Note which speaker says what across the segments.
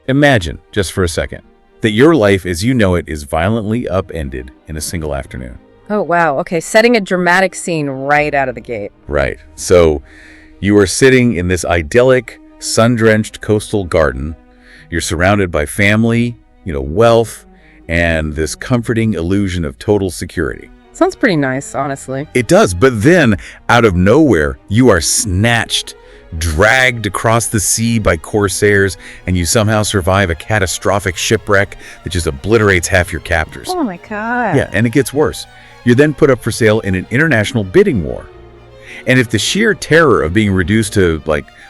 Speaker 1: Imagine, just for a second, that your life as you know it is violently upended in a single afternoon.
Speaker 2: Oh, wow. Okay, setting a dramatic scene right out of the gate.
Speaker 1: Right. So you are sitting in this idyllic, sun-drenched coastal garden. You're surrounded by family, wealth, and this comforting illusion of total security.
Speaker 2: Sounds pretty nice, honestly.
Speaker 1: It does, but then, out of nowhere, you are snatched, dragged across the sea by corsairs, and you somehow survive a catastrophic shipwreck that just obliterates half your captors.
Speaker 2: Oh my God.
Speaker 1: Yeah, and it gets worse. You're then put up for sale in an international bidding war. And if the sheer terror of being reduced to,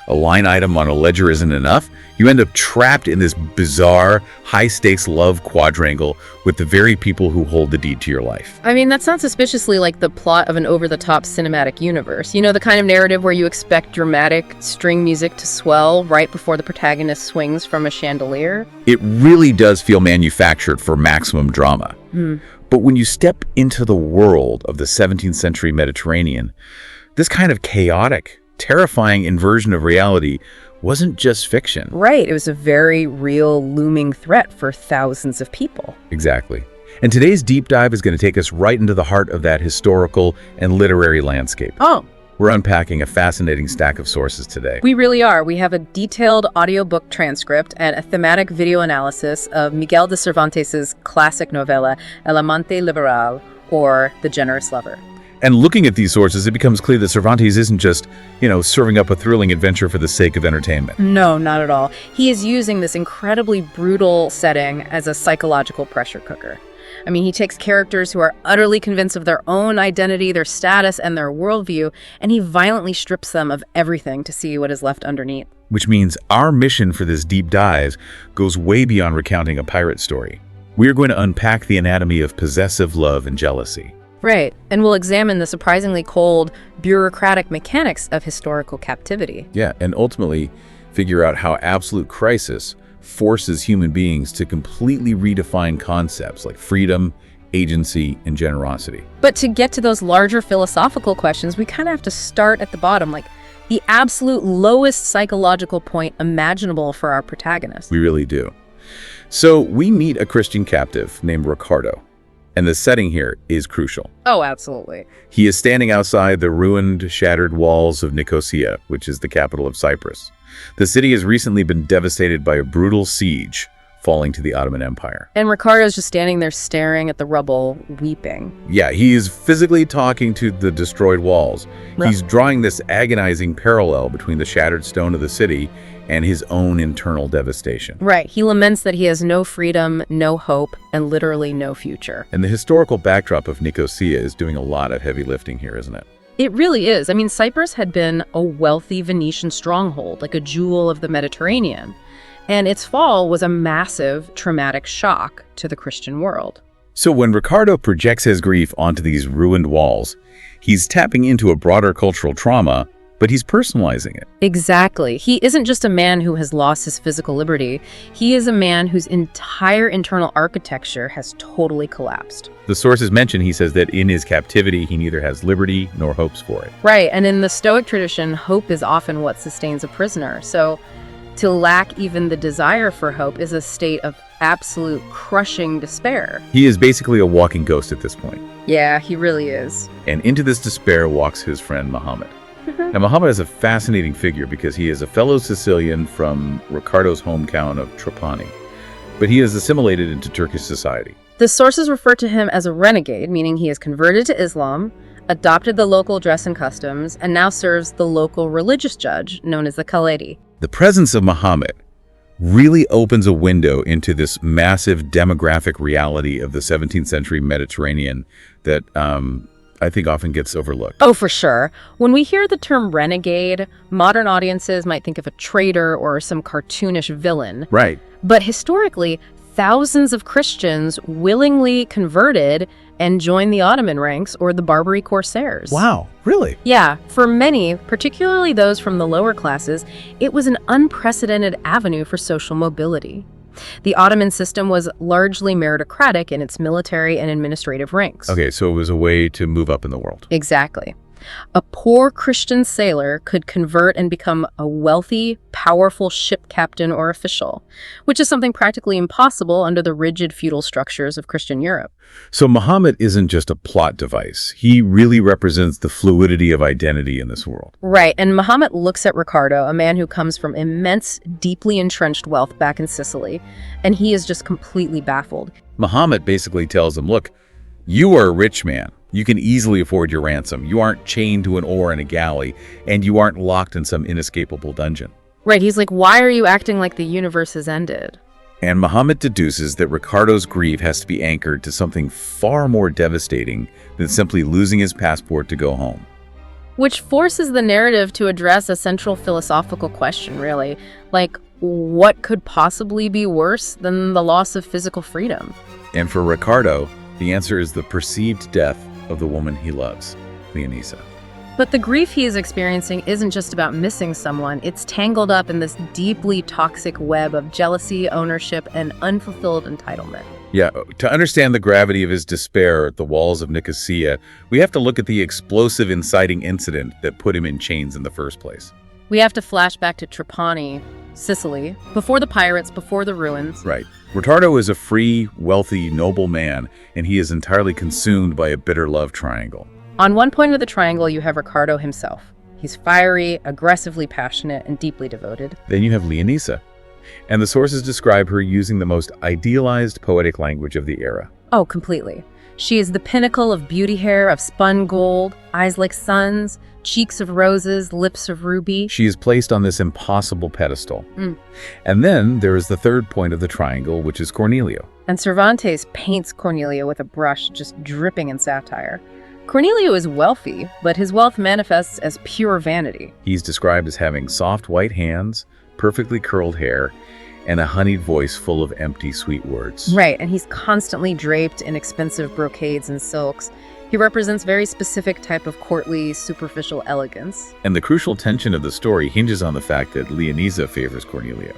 Speaker 1: a line item on a ledger isn't enough, you end up trapped in this bizarre, high-stakes love quadrangle with the very people who hold the deed to your life.
Speaker 2: I mean, that sounds suspiciously like the plot of an over-the-top cinematic universe. The kind of narrative where you expect dramatic string music to swell right before the protagonist swings from a chandelier.
Speaker 1: It really does feel manufactured for maximum drama. But when you step into the world of the 17th century Mediterranean, this kind of chaotic, terrifying inversion of reality wasn't just fiction.
Speaker 2: Right. It was a very real, looming threat for thousands of people.
Speaker 1: Exactly. And today's deep dive is going to take us right into the heart of that historical and literary landscape.
Speaker 2: Oh.
Speaker 1: We're unpacking a fascinating stack of sources today.
Speaker 2: We really are. We have a detailed audiobook transcript and a thematic video analysis of Miguel de Cervantes' classic novella, El Amante liberal, or The Generous Lover.
Speaker 1: And looking at these sources, it becomes clear that Cervantes isn't just, serving up a thrilling adventure for the sake of entertainment.
Speaker 2: No, not at all. He is using this incredibly brutal setting as a psychological pressure cooker. I mean, he takes characters who are utterly convinced of their own identity, their status, and their worldview, and he violently strips them of everything to see what is left underneath.
Speaker 1: Which means our mission for this deep dive goes way beyond recounting a pirate story. We're going to unpack the anatomy of possessive love and jealousy.
Speaker 2: Right, and we'll examine the surprisingly cold, bureaucratic mechanics of historical captivity.
Speaker 1: Yeah, and ultimately figure out how absolute crisis forces human beings to completely redefine concepts like freedom, agency, and generosity.
Speaker 2: But to get to those larger philosophical questions, we kind of have to start at the bottom, the absolute lowest psychological point imaginable for our protagonist.
Speaker 1: We really do. So we meet a Christian captive named Ricardo. And the setting here is crucial.
Speaker 2: Oh, absolutely.
Speaker 1: He is standing outside the ruined, shattered walls of Nicosia, which is the capital of Cyprus. The city has recently been devastated by a brutal siege, falling to the Ottoman Empire.
Speaker 2: And Ricardo's just standing there staring at the rubble, weeping.
Speaker 1: Yeah, he is physically talking to the destroyed walls. He's drawing this agonizing parallel between the shattered stone of the city and his own internal devastation.
Speaker 2: Right. He laments that he has no freedom, no hope, and literally no future.
Speaker 1: And the historical backdrop of Nicosia is doing a lot of heavy lifting here, isn't it?
Speaker 2: It really is. I mean, Cyprus had been a wealthy Venetian stronghold, like a jewel of the Mediterranean. And its fall was a massive, traumatic shock to the Christian world.
Speaker 1: So when Ricardo projects his grief onto these ruined walls, he's tapping into a broader cultural trauma, but he's personalizing it.
Speaker 2: Exactly. He isn't just a man who has lost his physical liberty. He is a man whose entire internal architecture has totally collapsed.
Speaker 1: The sources mention he says that in his captivity, he neither has liberty nor hopes for it.
Speaker 2: Right. And in the Stoic tradition, hope is often what sustains a prisoner. So to lack even the desire for hope is a state of absolute crushing despair.
Speaker 1: He is basically a walking ghost at this point.
Speaker 2: Yeah, he really is.
Speaker 1: And into this despair walks his friend Muhammad. Now, Muhammad is a fascinating figure because he is a fellow Sicilian from Ricardo's hometown of Trapani, but he is assimilated into Turkish society.
Speaker 2: The sources refer to him as a renegade, meaning he has converted to Islam, adopted the local dress and customs, and now serves the local religious judge known as the Khaledi.
Speaker 1: The presence of Muhammad really opens a window into this massive demographic reality of the 17th century Mediterranean that I think often gets overlooked.
Speaker 2: Oh, for sure. When we hear the term renegade, modern audiences might think of a traitor or some cartoonish villain.
Speaker 1: Right.
Speaker 2: But historically, thousands of Christians willingly converted and joined the Ottoman ranks or the Barbary corsairs.
Speaker 1: Wow, really?
Speaker 2: Yeah, for many, particularly those from the lower classes, it was an unprecedented avenue for social mobility. The Ottoman system was largely meritocratic in its military and administrative ranks.
Speaker 1: Okay, so it was a way to move up in the world.
Speaker 2: Exactly. A poor Christian sailor could convert and become a wealthy, powerful ship captain or official, which is something practically impossible under the rigid feudal structures of Christian Europe.
Speaker 1: So Muhammad isn't just a plot device. He really represents the fluidity of identity in this world.
Speaker 2: Right, and Muhammad looks at Ricardo, a man who comes from immense, deeply entrenched wealth back in Sicily, and he is just completely baffled.
Speaker 1: Muhammad basically tells him, look, you are a rich man. You can easily afford your ransom. You aren't chained to an oar in a galley, and you aren't locked in some inescapable dungeon.
Speaker 2: Right, he's like, why are you acting like the universe has ended?
Speaker 1: And Muhammad deduces that Ricardo's grief has to be anchored to something far more devastating than simply losing his passport to go home.
Speaker 2: Which forces the narrative to address a central philosophical question, really. Like, what could possibly be worse than the loss of physical freedom?
Speaker 1: And for Ricardo, the answer is the perceived death of the woman he loves, Leonisa.
Speaker 2: But the grief he is experiencing isn't just about missing someone. It's tangled up in this deeply toxic web of jealousy, ownership, and unfulfilled entitlement.
Speaker 1: Yeah, to understand the gravity of his despair at the walls of Nicosia, we have to look at the explosive inciting incident that put him in chains in the first place.
Speaker 2: We have to flash back to Trapani, Sicily, before the pirates, before the ruins.
Speaker 1: Right. Ricardo is a free, wealthy, noble man, and he is entirely consumed by a bitter love triangle.
Speaker 2: On one point of the triangle, you have Ricardo himself. He's fiery, aggressively passionate, and deeply devoted.
Speaker 1: Then you have Leonisa, and the sources describe her using the most idealized poetic language of the era.
Speaker 2: Oh, completely. She is the pinnacle of beauty hair of spun gold, eyes like suns, cheeks of roses, lips of ruby.
Speaker 1: She is placed on this impossible pedestal. And then there is the third point of the triangle, which is Cornelio.
Speaker 2: And Cervantes paints Cornelio with a brush just dripping in satire. Cornelio is wealthy, but his wealth manifests as pure vanity.
Speaker 1: He's described as having soft white hands, perfectly curled hair, and a honeyed voice full of empty, sweet words.
Speaker 2: Right, and he's constantly draped in expensive brocades and silks. He represents very specific type of courtly, superficial elegance.
Speaker 1: And the crucial tension of the story hinges on the fact that Leonisa favors Cornelio.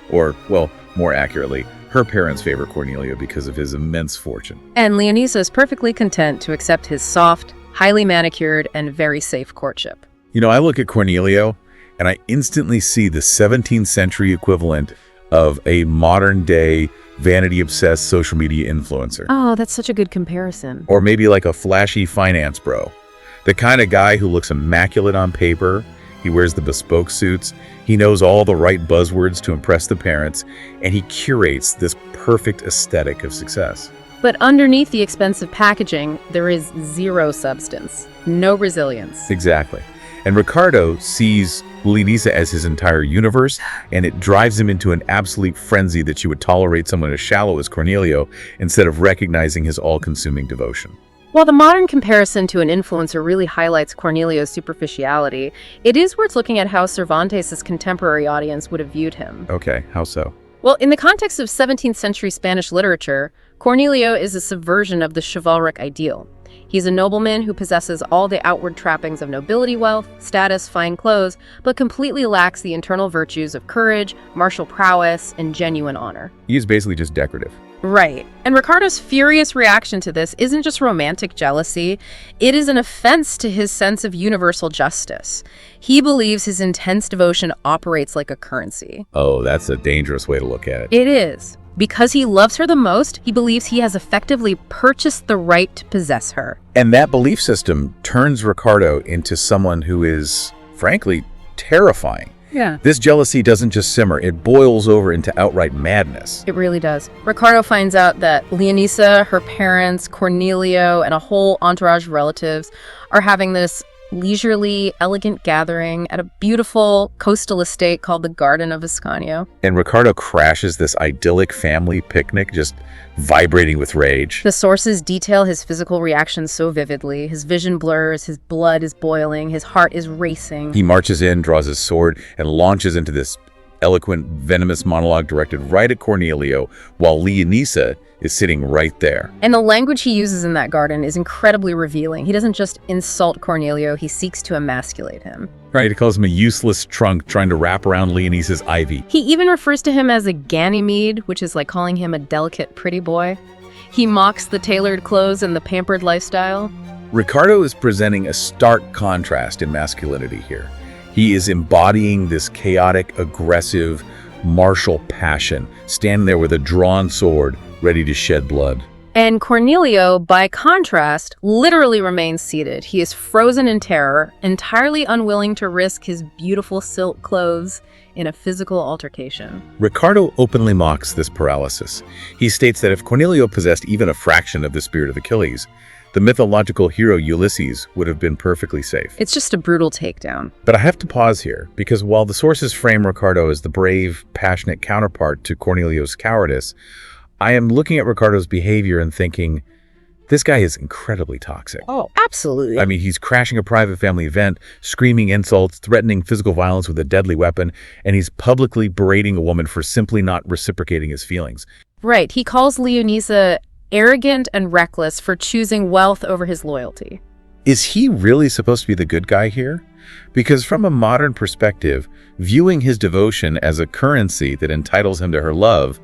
Speaker 1: Or, well, more accurately, her parents favor Cornelio because of his immense fortune.
Speaker 2: And Leonisa is perfectly content to accept his soft, highly manicured, and very safe courtship.
Speaker 1: You know, I look at Cornelio, and I instantly see the 17th century equivalent of a modern-day, vanity-obsessed social media influencer.
Speaker 2: Oh, that's such a good comparison.
Speaker 1: Or maybe like a flashy finance bro. The kind of guy who looks immaculate on paper. He wears the bespoke suits. He knows all the right buzzwords to impress the parents, and he curates this perfect aesthetic of success.
Speaker 2: But underneath the expensive packaging, there is zero substance, no resilience.
Speaker 1: Exactly. And Ricardo sees Leonisa as his entire universe, and it drives him into an absolute frenzy that you would tolerate someone as shallow as Cornelio instead of recognizing his all-consuming devotion.
Speaker 2: While the modern comparison to an influencer really highlights Cornelio's superficiality, it is worth looking at how Cervantes' contemporary audience would have viewed him.
Speaker 1: Okay, how so?
Speaker 2: Well, in the context of 17th century Spanish literature, Cornelio is a subversion of the chivalric ideal. He's a nobleman who possesses all the outward trappings of nobility wealth, status, fine clothes, but completely lacks the internal virtues of courage, martial prowess, and genuine honor.
Speaker 1: He's basically just decorative.
Speaker 2: Right. And Ricardo's furious reaction to this isn't just romantic jealousy, it is an offense to his sense of universal justice. He believes his intense devotion operates like a currency.
Speaker 1: Oh, that's a dangerous way to look at it.
Speaker 2: It is. Because he loves her the most, he believes he has effectively purchased the right to possess her.
Speaker 1: And that belief system turns Ricardo into someone who is, frankly, terrifying.
Speaker 2: Yeah.
Speaker 1: This jealousy doesn't just simmer, it boils over into outright madness.
Speaker 2: It really does. Ricardo finds out that Leonisa, her parents, Cornelio, and a whole entourage of relatives are having this leisurely, elegant gathering at a beautiful coastal estate called the Garden of Ascanio.
Speaker 1: And Ricardo crashes this idyllic family picnic, just vibrating with rage.
Speaker 2: The sources detail his physical reactions so vividly. His vision blurs, his blood is boiling, his heart is racing.
Speaker 1: He marches in, draws his sword, and launches into this eloquent, venomous monologue directed right at Cornelio, while Leonisa is sitting right there.
Speaker 2: And the language he uses in that garden is incredibly revealing. He doesn't just insult Cornelio, he seeks to emasculate him.
Speaker 1: Right, he calls him a useless trunk trying to wrap around Leonisa's ivy.
Speaker 2: He even refers to him as a Ganymede, which is like calling him a delicate, pretty boy. He mocks the tailored clothes and the pampered lifestyle.
Speaker 1: Ricardo is presenting a stark contrast in masculinity here. He is embodying this chaotic, aggressive, martial passion, standing there with a drawn sword, ready to shed blood.
Speaker 2: And Cornelio, by contrast, literally remains seated. He is frozen in terror, entirely unwilling to risk his beautiful silk clothes in a physical altercation.
Speaker 1: Ricardo openly mocks this paralysis. He states that if Cornelio possessed even a fraction of the spirit of Achilles, the mythological hero Ulysses would have been perfectly safe.
Speaker 2: It's just a brutal takedown.
Speaker 1: But I have to pause here, because while the sources frame Ricardo as the brave, passionate counterpart to Cornelio's cowardice, I am looking at Ricardo's behavior and thinking, this guy is incredibly toxic.
Speaker 2: Oh, absolutely.
Speaker 1: I mean, he's crashing a private family event, screaming insults, threatening physical violence with a deadly weapon, and he's publicly berating a woman for simply not reciprocating his feelings.
Speaker 2: Right. He calls Leonisa arrogant and reckless for choosing wealth over his loyalty.
Speaker 1: Is he really supposed to be the good guy here? Because from a modern perspective, viewing his devotion as a currency that entitles him to her love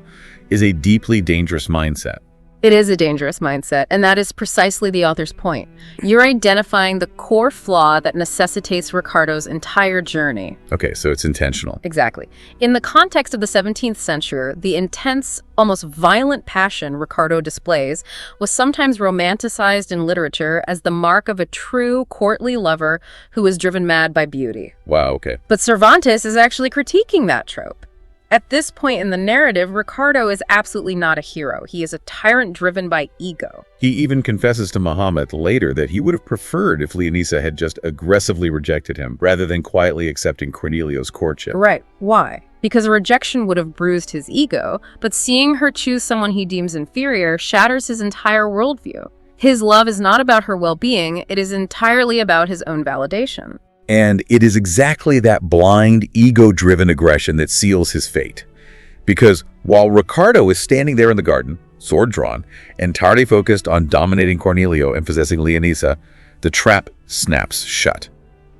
Speaker 1: is a deeply dangerous mindset.
Speaker 2: It is a dangerous mindset, and that is precisely the author's point. You're identifying the core flaw that necessitates Ricardo's entire journey.
Speaker 1: Okay, so it's intentional.
Speaker 2: Exactly. In the context of the 17th century, the intense, almost violent passion Ricardo displays was sometimes romanticized in literature as the mark of a true courtly lover who was driven mad by beauty.
Speaker 1: Wow, okay.
Speaker 2: But Cervantes is actually critiquing that trope. At this point in the narrative, Ricardo is absolutely not a hero. He is a tyrant driven by ego.
Speaker 1: He even confesses to Muhammad later that he would have preferred if Leonisa had just aggressively rejected him, rather than quietly accepting Cornelio's courtship.
Speaker 2: Right. Why? Because a rejection would have bruised his ego, but seeing her choose someone he deems inferior shatters his entire worldview. His love is not about her well-being, it is entirely about his own validation.
Speaker 1: And it is exactly that blind, ego-driven aggression that seals his fate. Because while Ricardo is standing there in the garden, sword drawn, entirely focused on dominating Cornelio and possessing Leonisa, the trap snaps shut.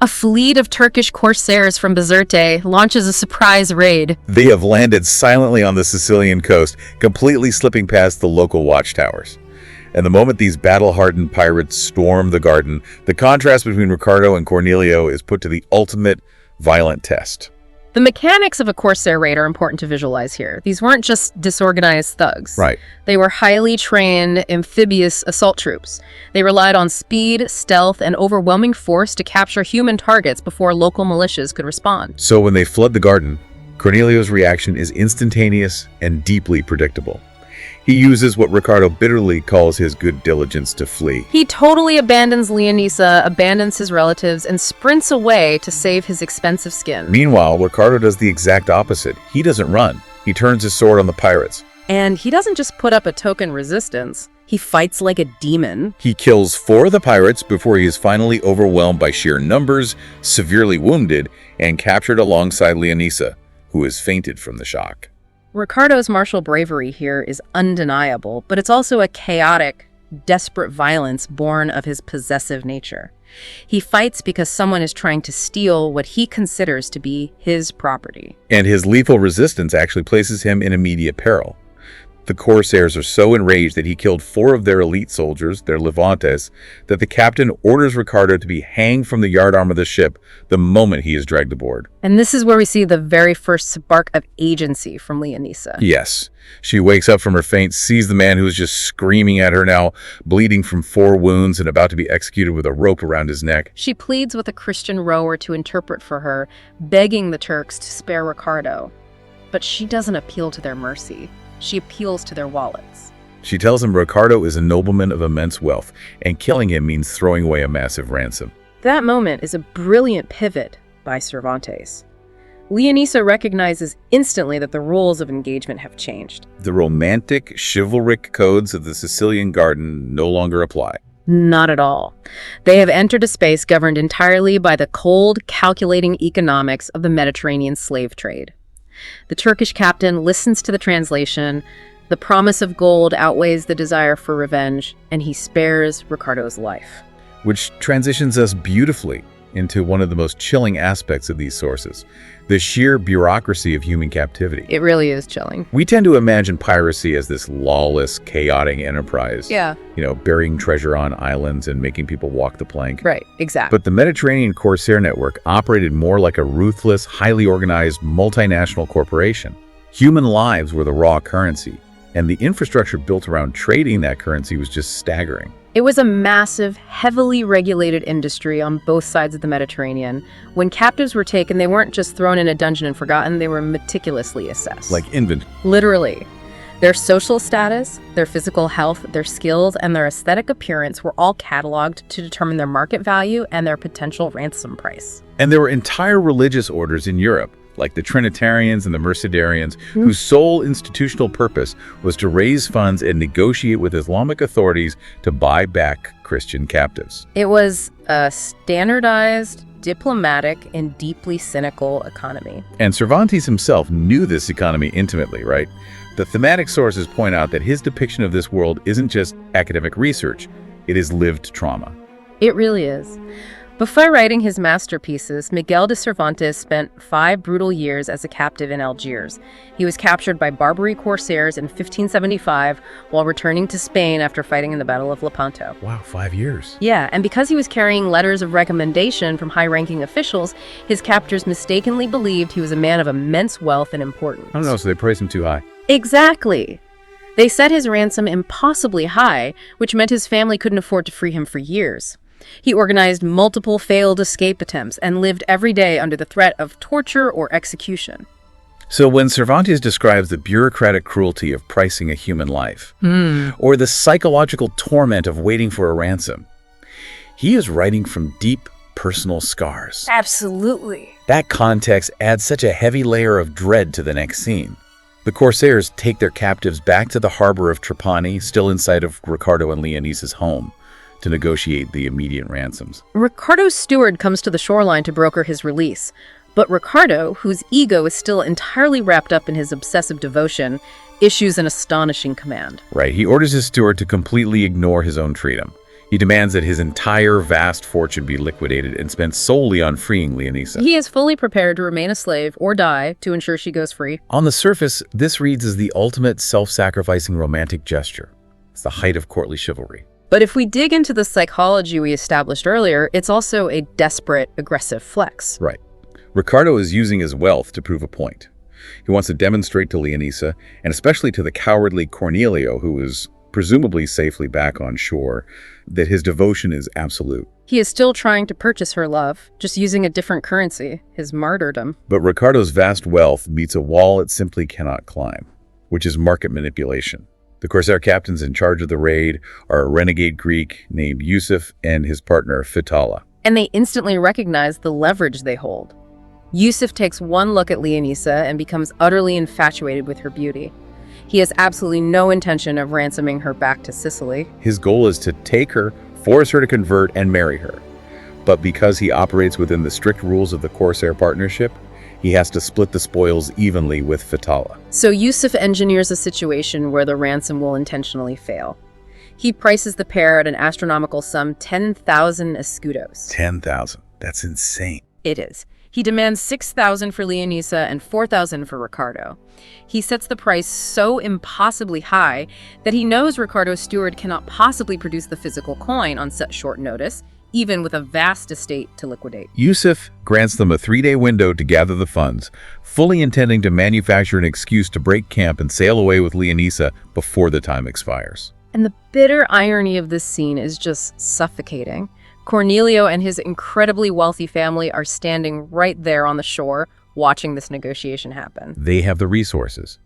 Speaker 2: A fleet of Turkish corsairs from Bizerte launches a surprise raid.
Speaker 1: They have landed silently on the Sicilian coast, completely slipping past the local watchtowers. And the moment these battle-hardened pirates storm the garden, the contrast between Ricardo and Cornelio is put to the ultimate violent test.
Speaker 2: The mechanics of a corsair raid are important to visualize here. These weren't just disorganized thugs.
Speaker 1: Right.
Speaker 2: They were highly trained amphibious assault troops. They relied on speed, stealth, and overwhelming force to capture human targets before local militias could respond.
Speaker 1: So when they flood the garden, Cornelio's reaction is instantaneous and deeply predictable. He uses what Ricardo bitterly calls his good diligence to flee.
Speaker 2: He totally abandons Leonisa, abandons his relatives, and sprints away to save his expensive skin.
Speaker 1: Meanwhile, Ricardo does the exact opposite. He doesn't run. He turns his sword on the pirates.
Speaker 2: And he doesn't just put up a token resistance. He fights like a demon.
Speaker 1: He kills 4 of the pirates before he is finally overwhelmed by sheer numbers, severely wounded, and captured alongside Leonisa, who has fainted from the shock.
Speaker 2: Ricardo's martial bravery here is undeniable, but it's also a chaotic, desperate violence born of his possessive nature. He fights because someone is trying to steal what he considers to be his property.
Speaker 1: And his lethal resistance actually places him in immediate peril. The corsairs are so enraged that he killed 4 of their elite soldiers, their levantes, that the captain orders Ricardo to be hanged from the yardarm of the ship the moment he is dragged aboard.
Speaker 2: And this is where we see the very first spark of agency from Leonisa.
Speaker 1: Yes. She wakes up from her faint, sees the man who is just screaming at her now, bleeding from 4 wounds and about to be executed with a rope around his neck.
Speaker 2: She pleads with a Christian rower to interpret for her, begging the Turks to spare Ricardo. But she doesn't appeal to their mercy. She appeals to their wallets.
Speaker 1: She tells him Ricardo is a nobleman of immense wealth, and killing him means throwing away a massive ransom.
Speaker 2: That moment is a brilliant pivot by Cervantes. Leonisa recognizes instantly that the rules of engagement have changed.
Speaker 1: The romantic, chivalric codes of the Sicilian garden no longer apply.
Speaker 2: Not at all. They have entered a space governed entirely by the cold, calculating economics of the Mediterranean slave trade. The Turkish captain listens to the translation, the promise of gold outweighs the desire for revenge, and he spares Ricardo's life.
Speaker 1: Which transitions us beautifully into one of the most chilling aspects of these sources, the sheer bureaucracy of human captivity.
Speaker 2: It really is chilling.
Speaker 1: We tend to imagine piracy as this lawless, chaotic enterprise.
Speaker 2: Yeah.
Speaker 1: Burying treasure on islands and making people walk the plank.
Speaker 2: Right, exactly.
Speaker 1: But the Mediterranean Corsair Network operated more like a ruthless, highly organized, multinational corporation. Human lives were the raw currency, and the infrastructure built around trading that currency was just staggering.
Speaker 2: It was a massive, heavily regulated industry on both sides of the Mediterranean. When captives were taken, they weren't just thrown in a dungeon and forgotten, they were meticulously assessed.
Speaker 1: Like inventory.
Speaker 2: Literally. Their social status, their physical health, their skills, and their aesthetic appearance were all cataloged to determine their market value and their potential ransom price.
Speaker 1: And there were entire religious orders in Europe, like the Trinitarians and the Mercedarians, whose sole institutional purpose was to raise funds and negotiate with Islamic authorities to buy back Christian captives.
Speaker 2: It was a standardized, diplomatic, and deeply cynical economy.
Speaker 1: And Cervantes himself knew this economy intimately, right? The thematic sources point out that his depiction of this world isn't just academic research, it is lived trauma.
Speaker 2: It really is. Before writing his masterpieces, Miguel de Cervantes spent 5 brutal years as a captive in Algiers. He was captured by Barbary corsairs in 1575 while returning to Spain after fighting in the Battle of Lepanto.
Speaker 1: Wow, 5 years.
Speaker 2: Yeah, and because he was carrying letters of recommendation from high-ranking officials, his captors mistakenly believed he was a man of immense wealth and importance.
Speaker 1: I don't know, so they praised him too high.
Speaker 2: Exactly. They set his ransom impossibly high, which meant his family couldn't afford to free him for years. He organized multiple failed escape attempts and lived every day under the threat of torture or execution.
Speaker 1: So when Cervantes describes the bureaucratic cruelty of pricing a human life, or the psychological torment of waiting for a ransom, he is writing from deep personal scars.
Speaker 2: Absolutely.
Speaker 1: That context adds such a heavy layer of dread to the next scene. The corsairs take their captives back to the harbor of Trapani, still inside of Ricardo and Leonisa's home, to negotiate the immediate ransoms.
Speaker 2: Ricardo's steward comes to the shoreline to broker his release, but Ricardo, whose ego is still entirely wrapped up in his obsessive devotion, issues an astonishing command.
Speaker 1: Right, he orders his steward to completely ignore his own freedom. He demands that his entire vast fortune be liquidated and spent solely on freeing Leonisa.
Speaker 2: He is fully prepared to remain a slave or die to ensure she goes free.
Speaker 1: On the surface, this reads as the ultimate self-sacrificing romantic gesture. It's the height of courtly chivalry.
Speaker 2: But if we dig into the psychology we established earlier, it's also a desperate, aggressive flex.
Speaker 1: Right. Ricardo is using his wealth to prove a point. He wants to demonstrate to Leonisa, and especially to the cowardly Cornelio, who is presumably safely back on shore, that his devotion is absolute.
Speaker 2: He is still trying to purchase her love, just using a different currency, his martyrdom.
Speaker 1: But Ricardo's vast wealth meets a wall it simply cannot climb, which is market manipulation. The Corsair captains in charge of the raid are a renegade Greek named Yusuf and his partner Fitala.
Speaker 2: And they instantly recognize the leverage they hold. Yusuf takes one look at Leonisa and becomes utterly infatuated with her beauty. He has absolutely no intention of ransoming her back to Sicily.
Speaker 1: His goal is to take her, force her to convert, and marry her. But because he operates within the strict rules of the Corsair partnership, he has to split the spoils evenly with Fitala.
Speaker 2: So Yusuf engineers a situation where the ransom will intentionally fail. He prices the pair at an astronomical sum 10,000 escudos.
Speaker 1: 10,000. That's insane.
Speaker 2: It is. He demands 6,000 for Leonisa and 4,000 for Ricardo. He sets the price so impossibly high that he knows Ricardo's steward cannot possibly produce the physical coin on such short notice, even with a vast estate to liquidate.
Speaker 1: Yusuf grants them a 3-day window to gather the funds, fully intending to manufacture an excuse to break camp and sail away with Leonisa before the time expires.
Speaker 2: And the bitter irony of this scene is just suffocating. Cornelio and his incredibly wealthy family are standing right there on the shore, watching this negotiation happen.
Speaker 1: They have the resources.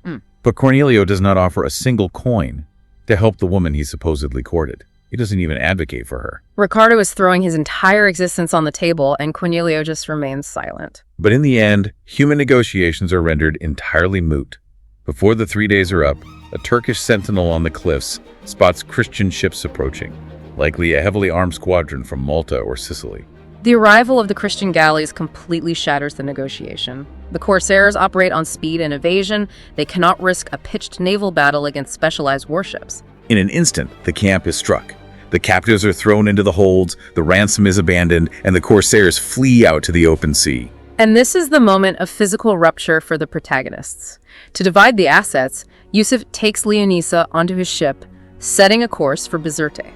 Speaker 1: But Cornelio does not offer a single coin to help the woman he supposedly courted. He doesn't even advocate for her.
Speaker 2: Ricardo is throwing his entire existence on the table, and Cornelio just remains silent.
Speaker 1: But in the end, human negotiations are rendered entirely moot. Before the 3 days are up, a Turkish sentinel on the cliffs spots Christian ships approaching, likely a heavily armed squadron from Malta or Sicily.
Speaker 2: The arrival of the Christian galleys completely shatters the negotiation. The Corsairs operate on speed and evasion. They cannot risk a pitched naval battle against specialized warships.
Speaker 1: In an instant, the camp is struck. The captives are thrown into the holds, the ransom is abandoned, and the corsairs flee out to the open sea.
Speaker 2: And this is the moment of physical rupture for the protagonists. To divide the assets, Yusuf takes Leonisa onto his ship, setting a course for Bizerte.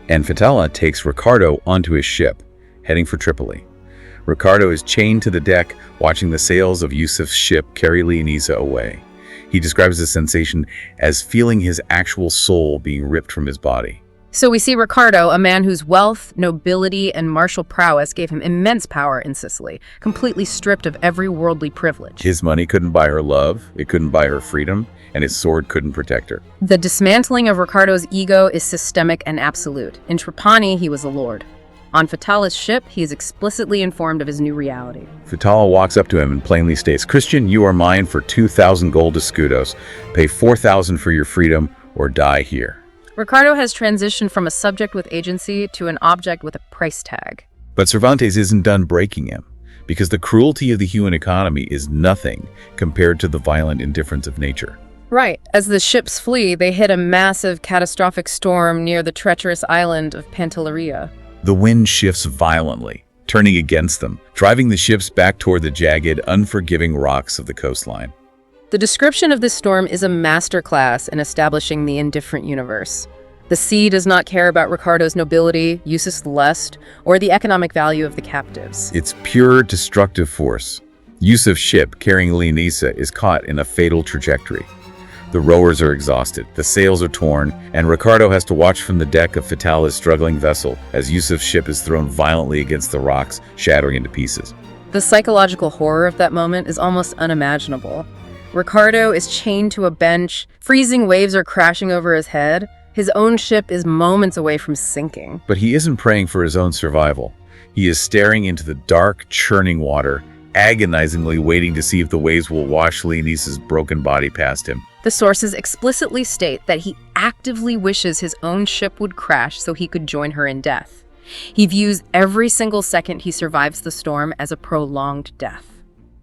Speaker 1: And Fatala takes Ricardo onto his ship, heading for Tripoli. Ricardo is chained to the deck, watching the sails of Yusuf's ship carry Leonisa away. He describes the sensation as feeling his actual soul being ripped from his body.
Speaker 2: So we see Ricardo, a man whose wealth, nobility, and martial prowess gave him immense power in Sicily, completely stripped of every worldly privilege.
Speaker 1: His money couldn't buy her love, it couldn't buy her freedom, and his sword couldn't protect her.
Speaker 2: The dismantling of Ricardo's ego is systemic and absolute. In Trapani, he was a lord. On Fatala's ship, he is explicitly informed of his new reality.
Speaker 1: Fatala walks up to him and plainly states, "Christian, you are mine for 2,000 gold escudos. Pay 4,000 for your freedom or die here."
Speaker 2: Ricardo has transitioned from a subject with agency to an object with a price tag.
Speaker 1: But Cervantes isn't done breaking him, because the cruelty of the human economy is nothing compared to the violent indifference of nature.
Speaker 2: Right. As the ships flee, they hit a massive, catastrophic storm near the treacherous island of Pantelleria.
Speaker 1: The wind shifts violently, turning against them, driving the ships back toward the jagged, unforgiving rocks of the coastline.
Speaker 2: The description of this storm is a masterclass in establishing the indifferent universe. The sea does not care about Ricardo's nobility, Yusuf's lust, or the economic value of the captives.
Speaker 1: It's pure destructive force. Yusuf's ship carrying Leonisa is caught in a fatal trajectory. The rowers are exhausted, the sails are torn, and Ricardo has to watch from the deck of Fatala's struggling vessel as Yusuf's ship is thrown violently against the rocks, shattering into pieces.
Speaker 2: The psychological horror of that moment is almost unimaginable. Ricardo is chained to a bench, freezing waves are crashing over his head. His own ship is moments away from sinking.
Speaker 1: But he isn't praying for his own survival. He is staring into the dark, churning water, agonizingly waiting to see if the waves will wash Leonisa's broken body past him.
Speaker 2: The sources explicitly state that he actively wishes his own ship would crash so he could join her in death. He views every single second he survives the storm as a prolonged death.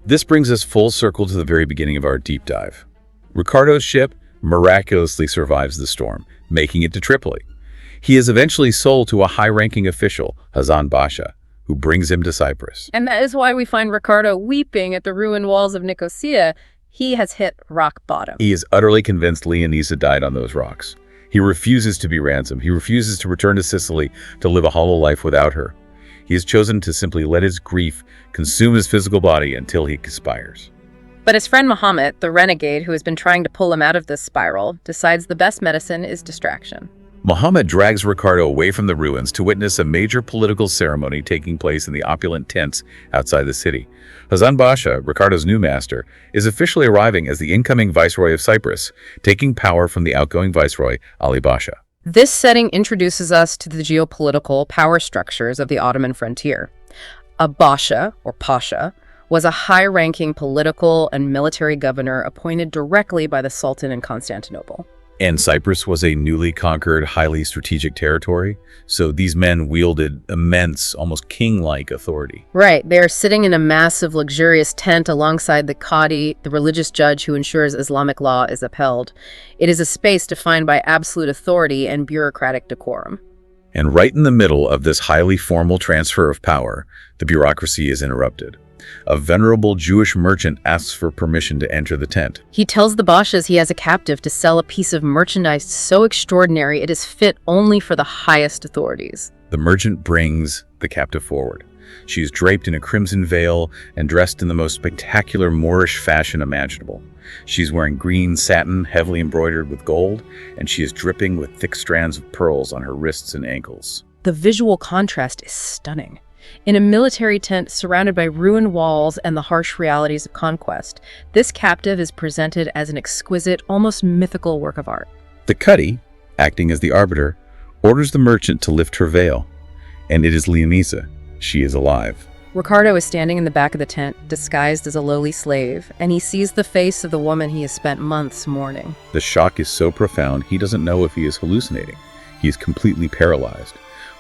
Speaker 1: This brings us full circle to the very beginning of our deep dive. Ricardo's ship miraculously survives the storm, making it to Tripoli. He is eventually sold to a high-ranking official, Hasan Basha, who brings him to Cyprus.
Speaker 2: And that is why we find Ricardo weeping at the ruined walls of Nicosia. He has hit rock bottom.
Speaker 1: He is utterly convinced Leonisa died on those rocks. He refuses to be ransomed. He refuses to return to Sicily to live a hollow life without her. He has chosen to simply let his grief consume his physical body until he expires.
Speaker 2: But his friend Muhammad, the renegade who has been trying to pull him out of this spiral, decides the best medicine is distraction.
Speaker 1: Muhammad drags Ricardo away from the ruins to witness a major political ceremony taking place in the opulent tents outside the city. Hasan Basha, Ricardo's new master, is officially arriving as the incoming viceroy of Cyprus, taking power from the outgoing viceroy, Ali Basha.
Speaker 2: This setting introduces us to the geopolitical power structures of the Ottoman frontier. A Basha, or Pasha, was a high-ranking political and military governor appointed directly by the Sultan in Constantinople.
Speaker 1: And Cyprus was a newly conquered, highly strategic territory, so these men wielded immense, almost king-like authority.
Speaker 2: Right, they are sitting in a massive, luxurious tent alongside the Qadi, the religious judge who ensures Islamic law is upheld. It is a space defined by absolute authority and bureaucratic decorum.
Speaker 1: And right in the middle of this highly formal transfer of power, the bureaucracy is interrupted. A venerable Jewish merchant asks for permission to enter the tent.
Speaker 2: He tells the Bashas he has a captive to sell a piece of merchandise so extraordinary it is fit only for the highest authorities.
Speaker 1: The merchant brings the captive forward. She is draped in a crimson veil and dressed in the most spectacular Moorish fashion imaginable. She's wearing green satin, heavily embroidered with gold, and she is dripping with thick strands of pearls on her wrists and ankles.
Speaker 2: The visual contrast is stunning. In a military tent surrounded by ruined walls and the harsh realities of conquest, this captive is presented as an exquisite, almost mythical work of art.
Speaker 1: The Qadi, acting as the arbiter, orders the merchant to lift her veil, and it is Leonisa. She is alive.
Speaker 2: Ricardo is standing in the back of the tent, disguised as a lowly slave, and he sees the face of the woman he has spent months mourning.
Speaker 1: The shock is so profound, he doesn't know if he is hallucinating. He is completely paralyzed.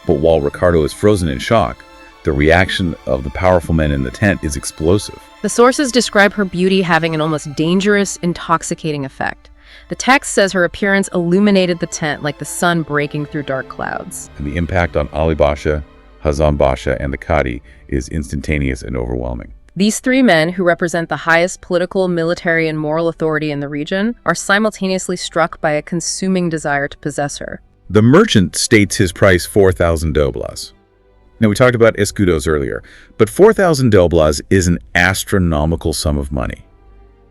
Speaker 1: But while Ricardo is frozen in shock, the reaction of the powerful men in the tent is explosive.
Speaker 2: The sources describe her beauty having an almost dangerous, intoxicating effect. The text says her appearance illuminated the tent like the sun breaking through dark clouds.
Speaker 1: And the impact on Ali Basha, Hazan Basha, and the Qadi is instantaneous and overwhelming.
Speaker 2: These three men, who represent the highest political, military, and moral authority in the region, are simultaneously struck by a consuming desire to possess her.
Speaker 1: The merchant states his price 4,000 doblas. Now, we talked about escudos earlier, but 4,000 doblas is an astronomical sum of money.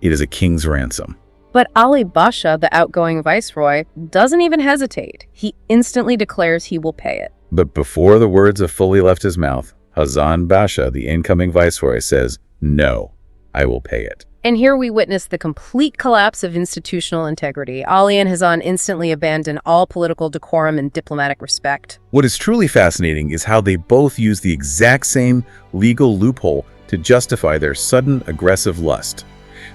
Speaker 1: It is a king's ransom.
Speaker 2: But Ali Basha, the outgoing viceroy, doesn't even hesitate. He instantly declares he will pay it.
Speaker 1: But before the words have fully left his mouth, Hazan Basha, the incoming viceroy, says, "No, I will pay it."
Speaker 2: And here we witness the complete collapse of institutional integrity. Ali and Hazan instantly abandon all political decorum and diplomatic respect.
Speaker 1: What is truly fascinating is how they both use the exact same legal loophole to justify their sudden aggressive lust.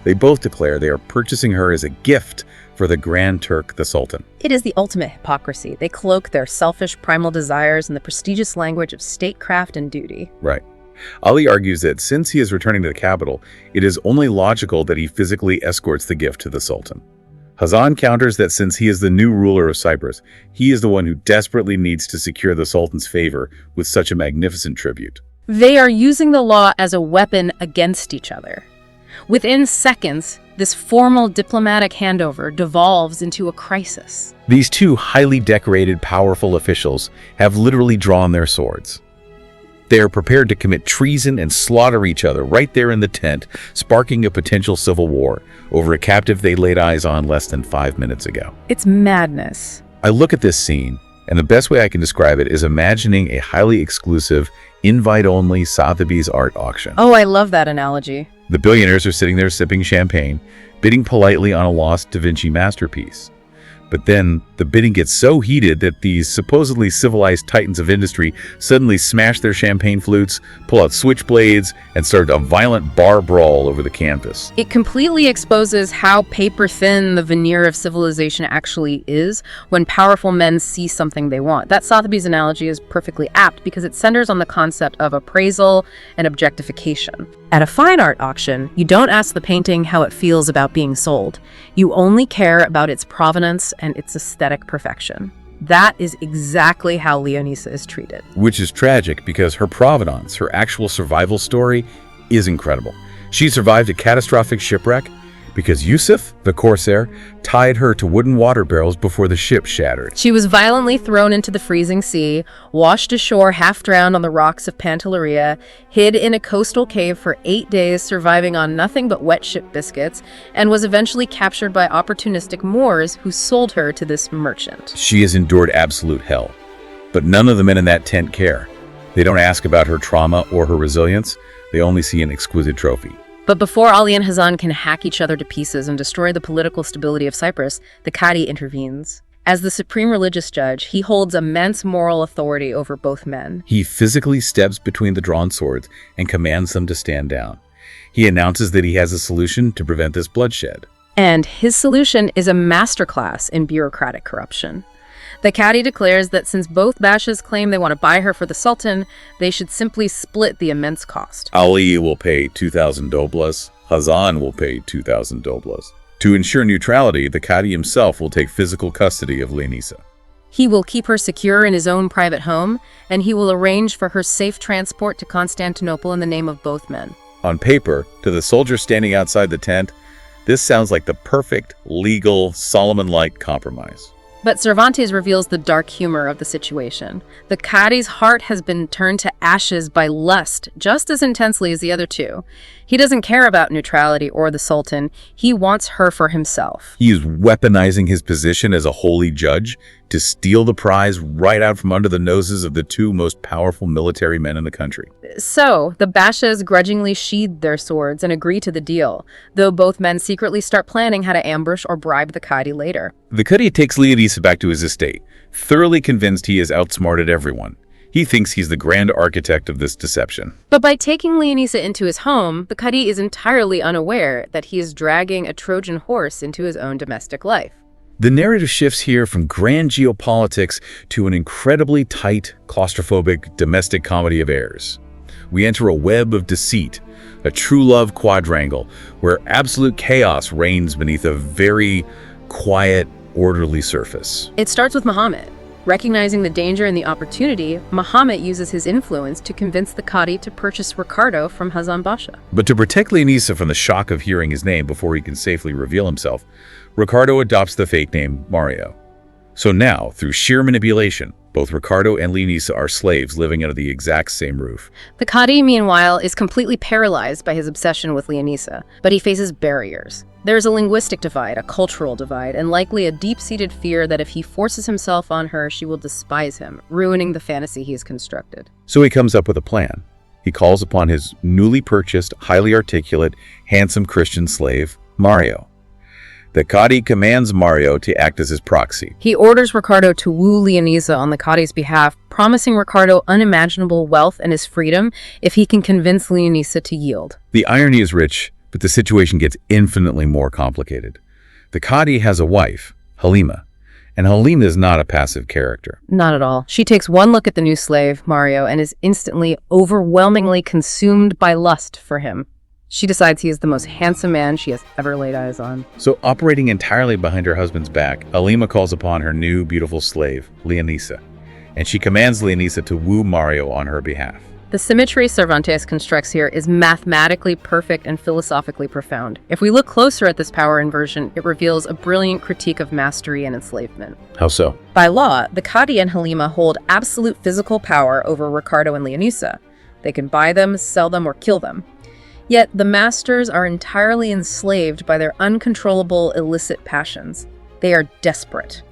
Speaker 1: They both declare they are purchasing her as a gift for the Grand Turk, the Sultan.
Speaker 2: It is the ultimate hypocrisy. They cloak their selfish primal desires in the prestigious language of statecraft and duty.
Speaker 1: Right. Ali argues that since he is returning to the capital, it is only logical that he physically escorts the gift to the Sultan. Hazan counters that since he is the new ruler of Cyprus, he is the one who desperately needs to secure the Sultan's favor with such a magnificent tribute.
Speaker 2: They are using the law as a weapon against each other. Within seconds, this formal diplomatic handover devolves into a crisis.
Speaker 1: These two highly decorated, powerful officials have literally drawn their swords. They are prepared to commit treason and slaughter each other right there in the tent, sparking a potential civil war over a captive they laid eyes on less than 5 minutes ago.
Speaker 2: It's madness.
Speaker 1: I look at this scene, and the best way I can describe it is imagining a highly exclusive, invite-only Sotheby's art auction.
Speaker 2: Oh, I love that analogy.
Speaker 1: The billionaires are sitting there sipping champagne, bidding politely on a lost Da Vinci masterpiece. But then the bidding gets so heated that these supposedly civilized titans of industry suddenly smash their champagne flutes, pull out switchblades, and start a violent bar brawl over the canvas.
Speaker 2: It completely exposes how paper-thin the veneer of civilization actually is when powerful men see something they want. That Sotheby's analogy is perfectly apt because it centers on the concept of appraisal and objectification. At a fine art auction, you don't ask the painting how it feels about being sold. You only care about its provenance and its aesthetic perfection. That is exactly how Leonisa is treated.
Speaker 1: Which is tragic because her provenance, her actual survival story, is incredible. She survived a catastrophic shipwreck because Yusuf, the corsair, tied her to wooden water barrels before the ship shattered.
Speaker 2: She was violently thrown into the freezing sea, washed ashore half drowned on the rocks of Pantelleria, hid in a coastal cave for 8 days, surviving on nothing but wet ship biscuits, and was eventually captured by opportunistic Moors who sold her to this merchant.
Speaker 1: She has endured absolute hell, but none of the men in that tent care. They don't ask about her trauma or her resilience. They only see an exquisite trophy.
Speaker 2: But before Ali and Hazan can hack each other to pieces and destroy the political stability of Cyprus, the Qadi intervenes. As the supreme religious judge, he holds immense moral authority over both men.
Speaker 1: He physically steps between the drawn swords and commands them to stand down. He announces that he has a solution to prevent this bloodshed.
Speaker 2: And his solution is a masterclass in bureaucratic corruption. The Qadi declares that since both Bashas claim they want to buy her for the Sultan, they should simply split the immense cost.
Speaker 1: Ali will pay 2,000 doblas. Hazan will pay 2,000 doblas. To ensure neutrality, the Qadi himself will take physical custody of Leonisa.
Speaker 2: He will keep her secure in his own private home, and he will arrange for her safe transport to Constantinople in the name of both men.
Speaker 1: On paper, to the soldier standing outside the tent, this sounds like the perfect, legal, Solomon-like compromise.
Speaker 2: But Cervantes reveals the dark humor of the situation. The Qadi's heart has been turned to ashes by lust just as intensely as the other two. He doesn't care about neutrality or the Sultan. He wants her for himself.
Speaker 1: He is weaponizing his position as a holy judge to steal the prize right out from under the noses of the two most powerful military men in the country.
Speaker 2: So, the Bashas grudgingly sheathe their swords and agree to the deal, though both men secretly start planning how to ambush or bribe the Qadi later.
Speaker 1: The Qadi takes Leonisa back to his estate, thoroughly convinced he has outsmarted everyone. He thinks he's the grand architect of this deception.
Speaker 2: But by taking Leonisa into his home, the Qadi is entirely unaware that he is dragging a Trojan horse into his own domestic life.
Speaker 1: The narrative shifts here from grand geopolitics to an incredibly tight, claustrophobic domestic comedy of errors. We enter a web of deceit, a true love quadrangle, where absolute chaos reigns beneath a very quiet, orderly surface.
Speaker 2: It starts with Muhammad. Recognizing the danger and the opportunity, Muhammad uses his influence to convince the Qadi to purchase Ricardo from Hazan Basha.
Speaker 1: But to protect Leonisa from the shock of hearing his name before he can safely reveal himself, Ricardo adopts the fake name Mario. So now, through sheer manipulation, both Ricardo and Leonisa are slaves living under the exact same roof.
Speaker 2: The Qadi, meanwhile, is completely paralyzed by his obsession with Leonisa, but he faces barriers. There's a linguistic divide, a cultural divide, and likely a deep-seated fear that if he forces himself on her, she will despise him, ruining the fantasy he's constructed.
Speaker 1: So he comes up with a plan. He calls upon his newly purchased, highly articulate, handsome Christian slave, Mario. The Qadi commands Mario to act as his proxy.
Speaker 2: He orders Ricardo to woo Leonisa on the Qadi's behalf, promising Ricardo unimaginable wealth and his freedom if he can convince Leonisa to yield.
Speaker 1: The irony is rich, but the situation gets infinitely more complicated. The Qadi has a wife, Halima, and Halima is not a passive character.
Speaker 2: Not at all. She takes one look at the new slave, Mario, and is instantly, overwhelmingly consumed by lust for him. She decides he is the most handsome man she has ever laid eyes on.
Speaker 1: So, operating entirely behind her husband's back, Halima calls upon her new beautiful slave, Leonisa, and she commands Leonisa to woo Mario on her behalf.
Speaker 2: The symmetry Cervantes constructs here is mathematically perfect and philosophically profound. If we look closer at this power inversion, it reveals a brilliant critique of mastery and enslavement.
Speaker 1: How so?
Speaker 2: By law, the Qadi and Halima hold absolute physical power over Ricardo and Leonisa. They can buy them, sell them, or kill them. Yet the masters are entirely enslaved by their uncontrollable illicit passions. They are desperate.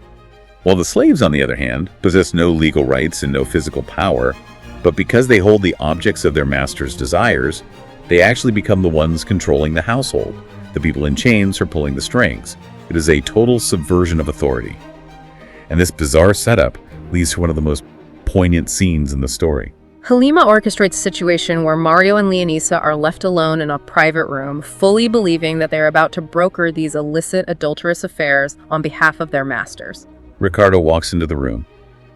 Speaker 1: While the slaves, on the other hand, possess no legal rights and no physical power, but because they hold the objects of their master's desires, they actually become the ones controlling the household. The people in chains are pulling the strings. It is a total subversion of authority. And this bizarre setup leads to one of the most poignant scenes in the story.
Speaker 2: Halima orchestrates a situation where Mario and Leonisa are left alone in a private room, fully believing that they're about to broker these illicit, adulterous affairs on behalf of their masters.
Speaker 1: Ricardo walks into the room.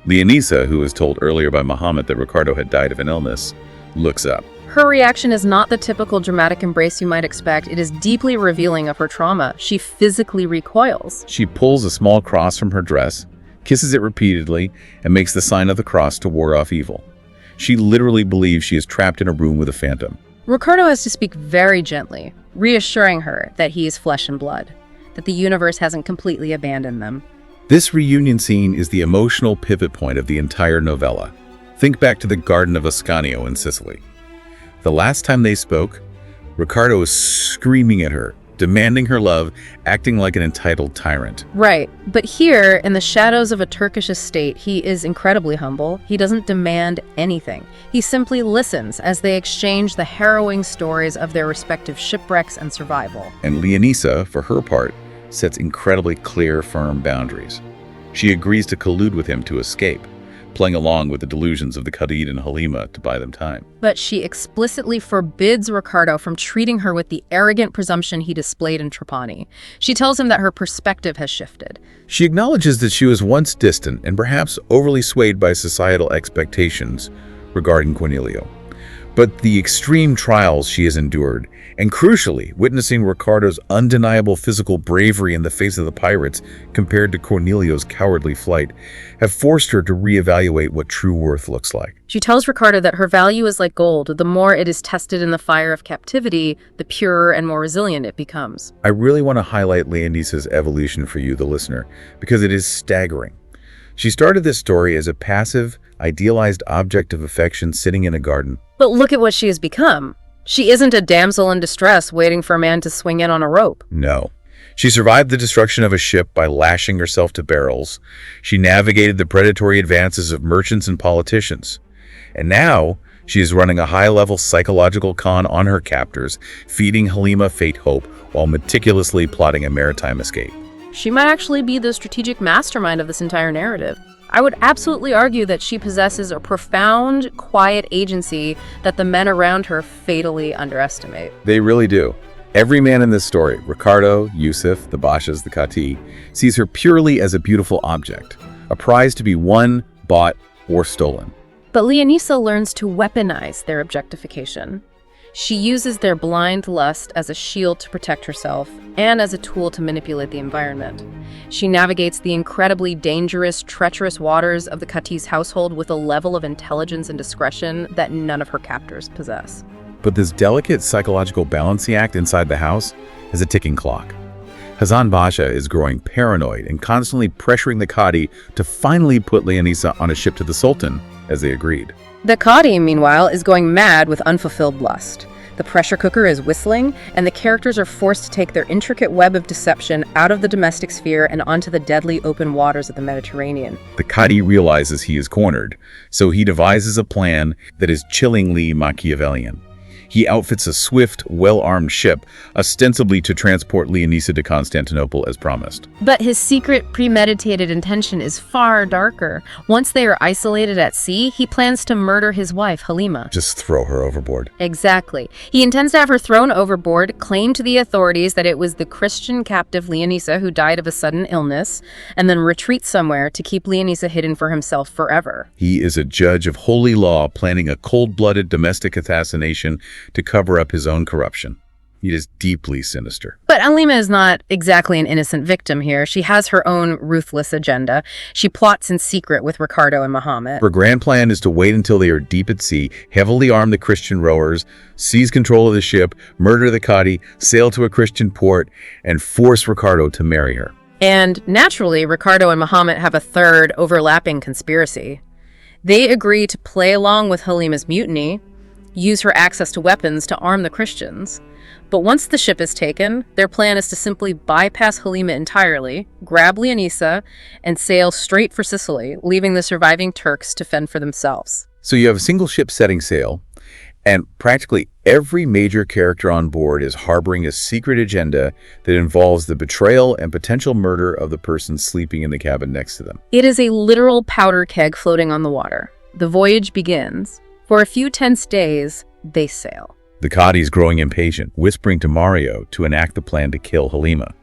Speaker 1: Leonisa, who was told earlier by Muhammad that Ricardo had died of an illness, looks up.
Speaker 2: Her reaction is not the typical dramatic embrace you might expect. It is deeply revealing of her trauma. She physically recoils.
Speaker 1: She pulls a small cross from her dress, kisses it repeatedly, and makes the sign of the cross to ward off evil. She literally believes she is trapped in a room with a phantom.
Speaker 2: Ricardo has to speak very gently, reassuring her that he is flesh and blood, that the universe hasn't completely abandoned them.
Speaker 1: This reunion scene is the emotional pivot point of the entire novella. Think back to the Garden of Ascanio in Sicily. The last time they spoke, Ricardo is screaming at her, demanding her love, acting like an entitled tyrant.
Speaker 2: Right, but here, in the shadows of a Turkish estate, he is incredibly humble. He doesn't demand anything. He simply listens as they exchange the harrowing stories of their respective shipwrecks and survival.
Speaker 1: And Leonisa, for her part, sets incredibly clear, firm boundaries. She agrees to collude with him to escape, playing along with the delusions of the Qadi and Halima to buy them time.
Speaker 2: But she explicitly forbids Ricardo from treating her with the arrogant presumption he displayed in Trapani. She tells him that her perspective has shifted.
Speaker 1: She acknowledges that she was once distant and perhaps overly swayed by societal expectations regarding Cornelio. But the extreme trials she has endured, and crucially, witnessing Ricardo's undeniable physical bravery in the face of the pirates compared to Cornelio's cowardly flight, have forced her to reevaluate what true worth looks like.
Speaker 2: She tells Ricardo that her value is like gold. The more it is tested in the fire of captivity, the purer and more resilient it becomes.
Speaker 1: I really want to highlight Leonisa's evolution for you, the listener, because it is staggering. She started this story as a passive, idealized object of affection sitting in a garden.
Speaker 2: But look at what she has become. She isn't a damsel in distress waiting for a man to swing in on a rope.
Speaker 1: No. She survived the destruction of a ship by lashing herself to barrels. She navigated the predatory advances of merchants and politicians. And now, she is running a high-level psychological con on her captors, feeding Halima fate hope while meticulously plotting a maritime escape.
Speaker 2: She might actually be the strategic mastermind of this entire narrative. I would absolutely argue that she possesses a profound, quiet agency that the men around her fatally underestimate.
Speaker 1: They really do. Every man in this story, Ricardo, Yusuf, the Bashas, the Qati, sees her purely as a beautiful object, a prize to be won, bought, or stolen.
Speaker 2: But Leonisa learns to weaponize their objectification. She uses their blind lust as a shield to protect herself and as a tool to manipulate the environment. She navigates the incredibly dangerous, treacherous waters of the Cadiz household with a level of intelligence and discretion that none of her captors possess.
Speaker 1: But this delicate psychological balancing act inside the house is a ticking clock. Hasan Basha is growing paranoid and constantly pressuring the Qadi to finally put Leonisa on a ship to the Sultan, as they agreed.
Speaker 2: The Qadi, meanwhile, is going mad with unfulfilled lust. The pressure cooker is whistling, and the characters are forced to take their intricate web of deception out of the domestic sphere and onto the deadly open waters of the Mediterranean.
Speaker 1: The Qadi realizes he is cornered, so he devises a plan that is chillingly Machiavellian. He outfits a swift, well-armed ship, ostensibly to transport Leonisa to Constantinople as promised.
Speaker 2: But his secret, premeditated intention is far darker. Once they are isolated at sea, he plans to murder his wife, Halima.
Speaker 1: Just throw her overboard.
Speaker 2: Exactly. He intends to have her thrown overboard, claim to the authorities that it was the Christian captive Leonisa who died of a sudden illness, and then retreat somewhere to keep Leonisa hidden for himself forever.
Speaker 1: He is a judge of holy law planning a cold-blooded domestic assassination to cover up his own corruption. He is deeply sinister.
Speaker 2: But Halima is not exactly an innocent victim here. She has her own ruthless agenda. She plots in secret with Ricardo and Muhammad.
Speaker 1: Her grand plan is to wait until they are deep at sea, heavily arm the Christian rowers, seize control of the ship, murder the Qadi, sail to a Christian port, and force Ricardo to marry her.
Speaker 2: And naturally, Ricardo and Muhammad have a third overlapping conspiracy. They agree to play along with Halima's mutiny, use her access to weapons to arm the Christians. But once the ship is taken, their plan is to simply bypass Halima entirely, grab Leonisa, and sail straight for Sicily, leaving the surviving Turks to fend for themselves.
Speaker 1: So you have a single ship setting sail, and practically every major character on board is harboring a secret agenda that involves the betrayal and potential murder of the person sleeping in the cabin next to them.
Speaker 2: It is a literal powder keg floating on the water. The voyage begins. For a few tense days, they sail.
Speaker 1: The Qadi is growing impatient, whispering to Mario to enact the plan to kill Halima.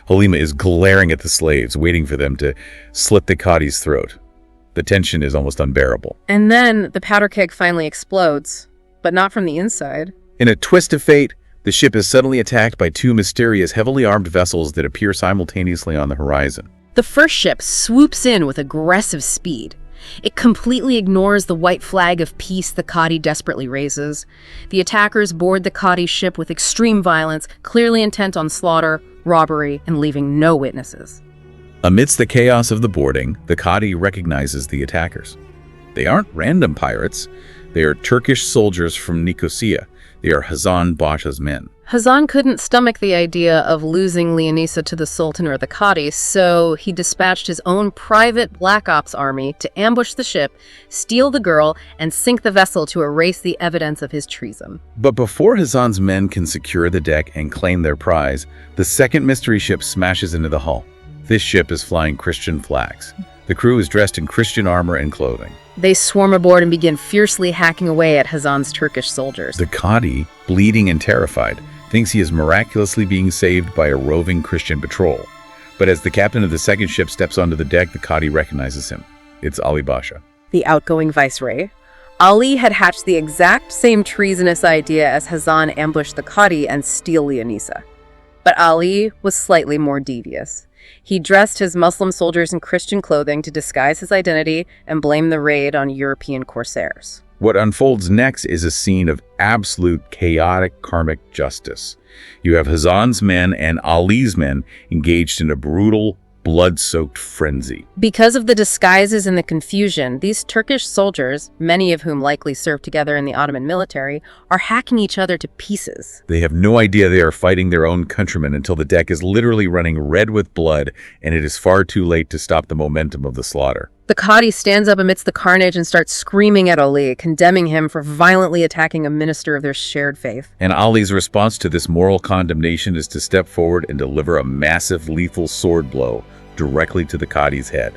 Speaker 1: Halima is glaring at the slaves, waiting for them to slit the Qadi's throat. The tension is almost unbearable.
Speaker 2: And then the powder keg finally explodes, but not from the inside.
Speaker 1: In a twist of fate, the ship is suddenly attacked by two mysterious, heavily armed vessels that appear simultaneously on the horizon.
Speaker 2: The first ship swoops in with aggressive speed. It completely ignores the white flag of peace the Qadi desperately raises. The attackers board the Qadi's ship with extreme violence, clearly intent on slaughter, robbery, and leaving no witnesses.
Speaker 1: Amidst the chaos of the boarding, the Qadi recognizes the attackers. They aren't random pirates. They are Turkish soldiers from Nicosia. They are Hasan Basha's men.
Speaker 2: Hasan couldn't stomach the idea of losing Leonisa to the Sultan or the Qadi, so he dispatched his own private Black Ops army to ambush the ship, steal the girl, and sink the vessel to erase the evidence of his treason.
Speaker 1: But before Hasan's men can secure the deck and claim their prize, the second mystery ship smashes into the hull. This ship is flying Christian flags. The crew is dressed in Christian armor and clothing.
Speaker 2: They swarm aboard and begin fiercely hacking away at Hasan's Turkish soldiers.
Speaker 1: The Qadi, bleeding and terrified, thinks he is miraculously being saved by a roving Christian patrol. But as the captain of the second ship steps onto the deck, the Qadi recognizes him. It's Ali Basha.
Speaker 2: The outgoing viceroy. Ali had hatched the exact same treasonous idea as Hasan ambushed the Qadi and steal Leonisa. But Ali was slightly more devious. He dressed his Muslim soldiers in Christian clothing to disguise his identity and blame the raid on European corsairs.
Speaker 1: What unfolds next is a scene of absolute chaotic karmic justice. You have Hasan's men and Ali's men engaged in a brutal, blood-soaked frenzy.
Speaker 2: Because of the disguises and the confusion, these Turkish soldiers, many of whom likely served together in the Ottoman military, are hacking each other to pieces.
Speaker 1: They have no idea they are fighting their own countrymen until the deck is literally running red with blood, and it is far too late to stop the momentum of the slaughter.
Speaker 2: The Qadi stands up amidst the carnage and starts screaming at Ali, condemning him for violently attacking a minister of their shared faith.
Speaker 1: And Ali's response to this moral condemnation is to step forward and deliver a massive lethal sword blow directly to the Qadi's head.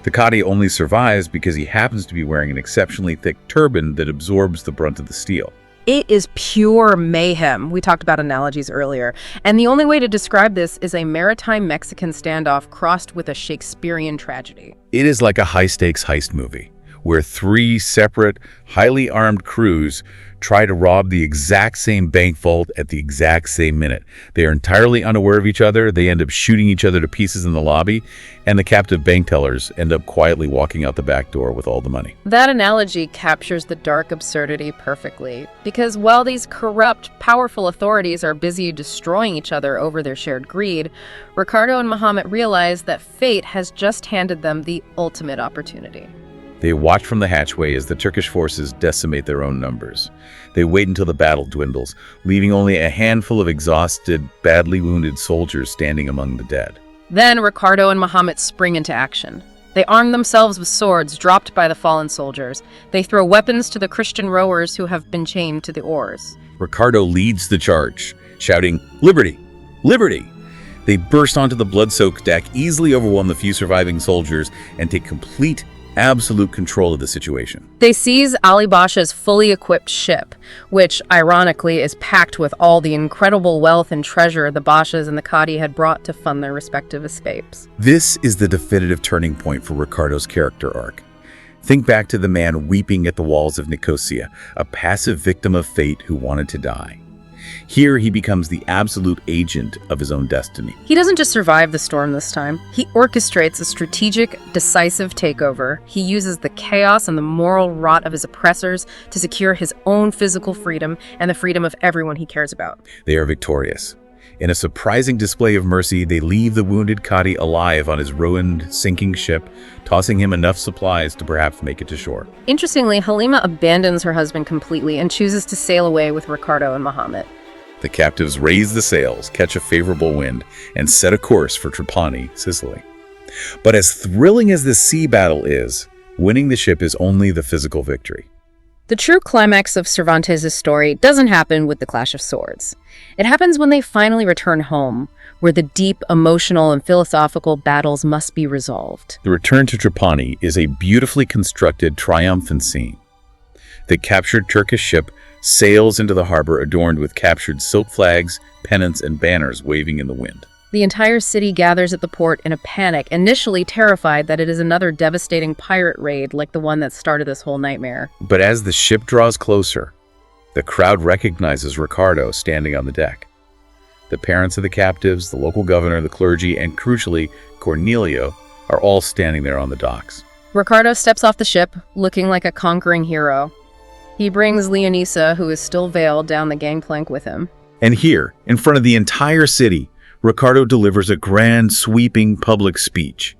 Speaker 1: The Qadi only survives because he happens to be wearing an exceptionally thick turban that absorbs the brunt of the steel.
Speaker 2: It is pure mayhem. We talked about analogies earlier. And the only way to describe this is a maritime Mexican standoff crossed with a Shakespearean tragedy.
Speaker 1: It is like a high-stakes heist movie, where three separate, highly armed crews try to rob the exact same bank vault at the exact same minute. They are entirely unaware of each other. They end up shooting each other to pieces in the lobby, and the captive bank tellers end up quietly walking out the back door with all the money.
Speaker 2: That analogy captures the dark absurdity perfectly, because while these corrupt, powerful authorities are busy destroying each other over their shared greed, Ricardo and Muhammad realize that fate has just handed them the ultimate opportunity.
Speaker 1: They watch from the hatchway as the Turkish forces decimate their own numbers. They wait until the battle dwindles, leaving only a handful of exhausted, badly wounded soldiers standing among the dead.
Speaker 2: Then Ricardo and Muhammad spring into action. They arm themselves with swords dropped by the fallen soldiers. They throw weapons to the Christian rowers who have been chained to the oars.
Speaker 1: Ricardo leads the charge, shouting, "Liberty! Liberty!" They burst onto the blood-soaked deck, easily overwhelm the few surviving soldiers, and take complete, absolute control of the situation.
Speaker 2: They seize Ali Basha's fully equipped ship, which, ironically, is packed with all the incredible wealth and treasure the Bashas and the Qadi had brought to fund their respective escapes.
Speaker 1: This is the definitive turning point for Ricardo's character arc. Think back to the man weeping at the walls of Nicosia, a passive victim of fate who wanted to die. Here, he becomes the absolute agent of his own destiny.
Speaker 2: He doesn't just survive the storm this time. He orchestrates a strategic, decisive takeover. He uses the chaos and the moral rot of his oppressors to secure his own physical freedom and the freedom of everyone he cares about.
Speaker 1: They are victorious. In a surprising display of mercy, they leave the wounded Qadi alive on his ruined, sinking ship, tossing him enough supplies to perhaps make it to shore.
Speaker 2: Interestingly, Halima abandons her husband completely and chooses to sail away with Ricardo and Muhammad.
Speaker 1: The captives raise the sails, catch a favorable wind, and set a course for Trapani, Sicily. But as thrilling as this sea battle is, winning the ship is only the physical victory.
Speaker 2: The true climax of Cervantes' story doesn't happen with the clash of swords. It happens when they finally return home, where the deep, emotional, and philosophical battles must be resolved.
Speaker 1: The return to Trapani is a beautifully constructed, triumphant scene. The captured Turkish ship sails into the harbor adorned with captured silk flags, pennants, and banners waving in the wind.
Speaker 2: The entire city gathers at the port in a panic, initially terrified that it is another devastating pirate raid like the one that started this whole nightmare.
Speaker 1: But as the ship draws closer, the crowd recognizes Ricardo standing on the deck. The parents of the captives, the local governor, the clergy, and crucially, Cornelio, are all standing there on the docks.
Speaker 2: Ricardo steps off the ship, looking like a conquering hero. He brings Leonisa, who is still veiled, down the gangplank with him.
Speaker 1: And here, in front of the entire city, Ricardo delivers a grand, sweeping public speech.